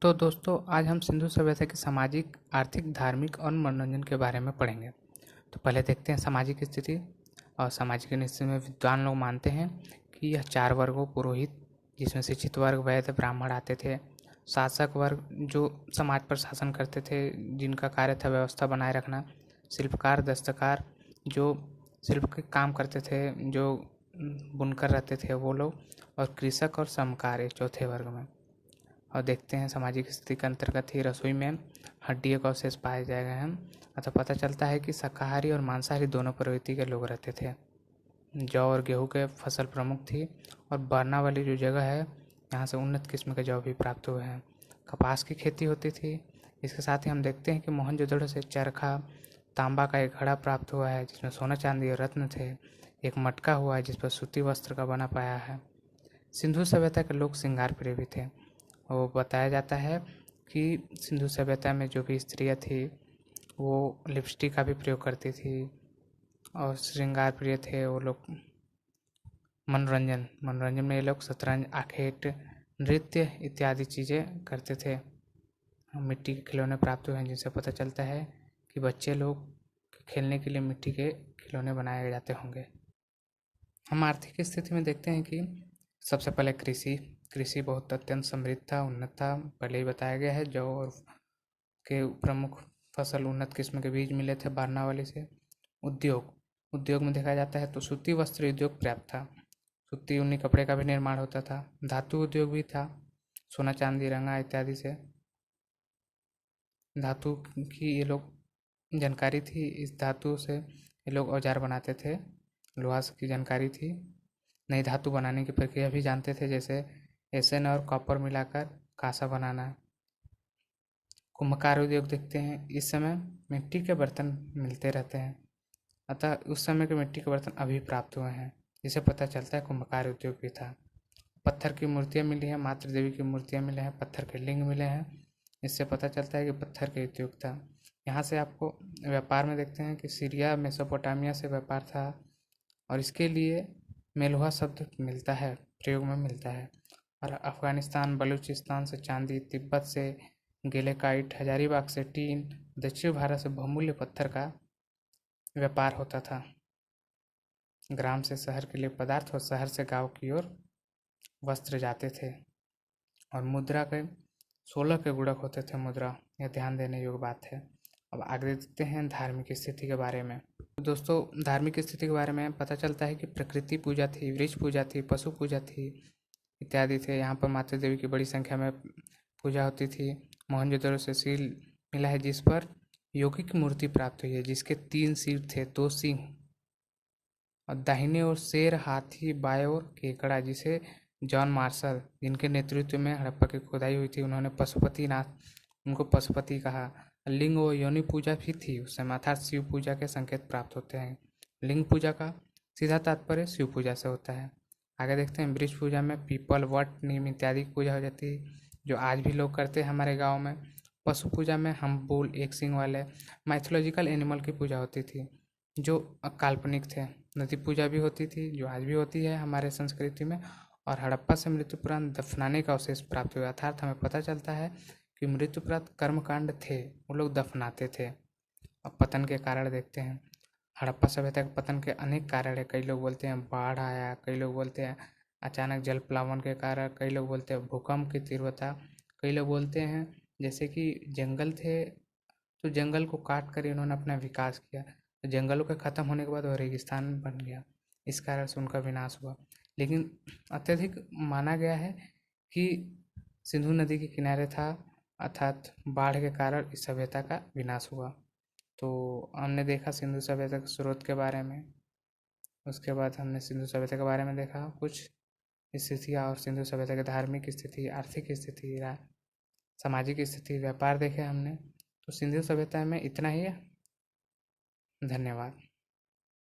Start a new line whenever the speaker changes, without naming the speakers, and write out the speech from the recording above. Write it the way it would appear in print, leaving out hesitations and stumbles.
तो दोस्तों आज हम सिंधु सभ्यता की सामाजिक, आर्थिक, धार्मिक और मनोरंजन के बारे में पढ़ेंगे। तो पहले देखते हैं सामाजिक स्थिति। और सामाजिक स्थिति में विद्वान लोग मानते हैं कि यह 4 वर्गों पुरोहित, जिसमें शिक्षित वर्ग वैद्य ब्राह्मण आते थे, शासक वर्ग जो समाज पर शासन करते थे, जिनका कार्य था व्यवस्था बनाए रखना, शिल्पकार दस्तकार जो शिल्प के काम करते थे, जो बुनकर रहते थे वो लोग, और कृषक और श्रमकार चौथे वर्ग में। और देखते हैं सामाजिक स्थिति के अंतर्गत ही रसोई में हड्डियों का अवशेष पाए गए हैं। अतः पता चलता है कि शाकाहारी और मांसाहारी दोनों प्रवृत्ति के लोग रहते थे। जौ और गेहूं के फसल प्रमुख थी, और बरना वाली जो जगह है यहाँ से उन्नत किस्म के जौ भी प्राप्त हुए हैं। कपास की खेती होती थी। इसके साथ ही हम देखते हैं कि मोहनजोदड़ो से चरखा, तांबा का एक घड़ा प्राप्त हुआ है जिसमें सोना चांदी और रत्न थे। एक मटका हुआ है जिस पर सूती वस्त्र का बना पाया है। सिंधु सभ्यता के लोग श्रृंगार प्रिय भी थे। वो बताया जाता है कि सिंधु सभ्यता में जो भी स्त्रियाँ थी वो लिपस्टिक का भी प्रयोग करती थी और श्रृंगार प्रिय थे वो लोग। मनोरंजन में ये लोग शतरंज, आखेट, नृत्य इत्यादि चीज़ें करते थे। मिट्टी के खिलौने प्राप्त हुए हैं जिनसे पता चलता है कि बच्चे लोग खेलने के लिए मिट्टी के खिलौने बनाए जाते होंगे। हम आर्थिक स्थिति में देखते हैं कि सबसे पहले कृषि बहुत अत्यंत समृद्ध था, उन्नत था। पहले ही बताया गया है, जौ और के प्रमुख फसल उन्नत किस्म के बीज मिले थे बारनावली से। उद्योग में देखा जाता है तो सूती वस्त्र उद्योग पर्याप्त था। सूती ऊनी कपड़े का भी निर्माण होता था। धातु उद्योग भी था, सोना चांदी रंगा इत्यादि से। धातु की ये लोग जानकारी थी, इस धातु से ये लोग औजार बनाते थे। लोहा की जानकारी थी। नई धातु बनाने की प्रक्रिया भी जानते थे, जैसे एसन और कॉपर मिलाकर कांसा बनाना। कुम्भकार उद्योग देखते हैं, इस समय मिट्टी के बर्तन मिलते रहते हैं, अतः उस समय के मिट्टी के बर्तन अभी प्राप्त हुए हैं, जिसे पता चलता है कुम्भकार उद्योग भी था। पत्थर की मूर्तियाँ मिली हैं, मातृ देवी की मूर्तियाँ मिले हैं, पत्थर के लिंग मिले हैं, इससे पता चलता है कि पत्थर का उद्योग था। यहाँ से आपको व्यापार में देखते हैं कि सीरिया मेसोपोटामिया से व्यापार था, और इसके लिए मेलुहा शब्द मिलता है, प्रयोग में मिलता है। और अफगानिस्तान, बलूचिस्तान से चांदी, तिब्बत से गेलेकाइट, हजारीबाग से टीन, दक्षिण भारत से बहुमूल्य पत्थर का व्यापार होता था। ग्राम से शहर के लिए पदार्थ और शहर से गांव की ओर वस्त्र जाते थे। और मुद्रा के 16 के गुणक होते थे मुद्रा, यह ध्यान देने योग्य बात है। अब आगे देखते हैं धार्मिक स्थिति के बारे में। तो दोस्तों धार्मिक स्थिति के बारे में पता चलता है कि प्रकृति पूजा थी, वृक्ष पूजा थी, पशु पूजा थी इत्यादि थे। यहाँ पर माता देवी की बड़ी संख्या में पूजा होती थी। मोहनजोदड़ो से सील मिला है जिस पर योगी की मूर्ति प्राप्त हुई है, जिसके 3 सिर थे, 2 सिंह, और दाहिने ओर शेर, हाथी, बाएं ओर केकड़ा, जिसे जॉन मार्शल, जिनके नेतृत्व में हड़प्पा की खुदाई हुई थी, उन्होंने पशुपतिनाथ, उनको पशुपति कहा। लिंग व योनि पूजा भी थी उस समय, अर्थात शिव पूजा के संकेत प्राप्त होते हैं। लिंग पूजा का सीधा तात्पर्य शिव पूजा से होता है। आगे देखते हैं वृक्ष पूजा में पीपल, वट, नीम इत्यादि की पूजा हो जाती है, जो आज भी लोग करते हैं हमारे गाँव में। पशु पूजा में हम बुल, एक सिंग वाले माइथोलॉजिकल एनिमल की पूजा होती थी, जो काल्पनिक थे। नदी पूजा भी होती थी, जो आज भी होती है हमारे संस्कृति में। और हड़प्पा से मृत्यु उपरांत दफनाने का अवशेष प्राप्त हुआ, अर्थात हमें पता चलता है कि मृत्यु उपरांत कर्मकांड थे, वो लोग दफनाते थे। अब पतन के कारण देखते हैं। हड़प्पा सभ्यता के पतन के अनेक कारण है। कई लोग बोलते हैं बाढ़ आया, कई लोग बोलते हैं अचानक जल प्लावन के कारण, कई लोग बोलते हैं भूकंप की तीव्रता, कई लोग बोलते हैं जैसे कि जंगल थे तो जंगल को काट कर इन्होंने अपना विकास किया, तो जंगलों के ख़त्म होने के बाद वह रेगिस्तान बन गया, इस कारण से उनका विनाश हुआ। लेकिन अत्यधिक माना गया है कि सिंधु नदी के किनारे था, अर्थात बाढ़ के कारण इस सभ्यता का विनाश हुआ। तो हमने देखा सिंधु सभ्यता के स्रोत के बारे में, उसके बाद हमने सिंधु सभ्यता के बारे में देखा कुछ स्थितियाँ, और सिंधु सभ्यता की धार्मिक स्थिति, आर्थिक स्थिति, सामाजिक स्थिति, व्यापार देखे हमने। तो सिंधु सभ्यता में इतना ही है। धन्यवाद।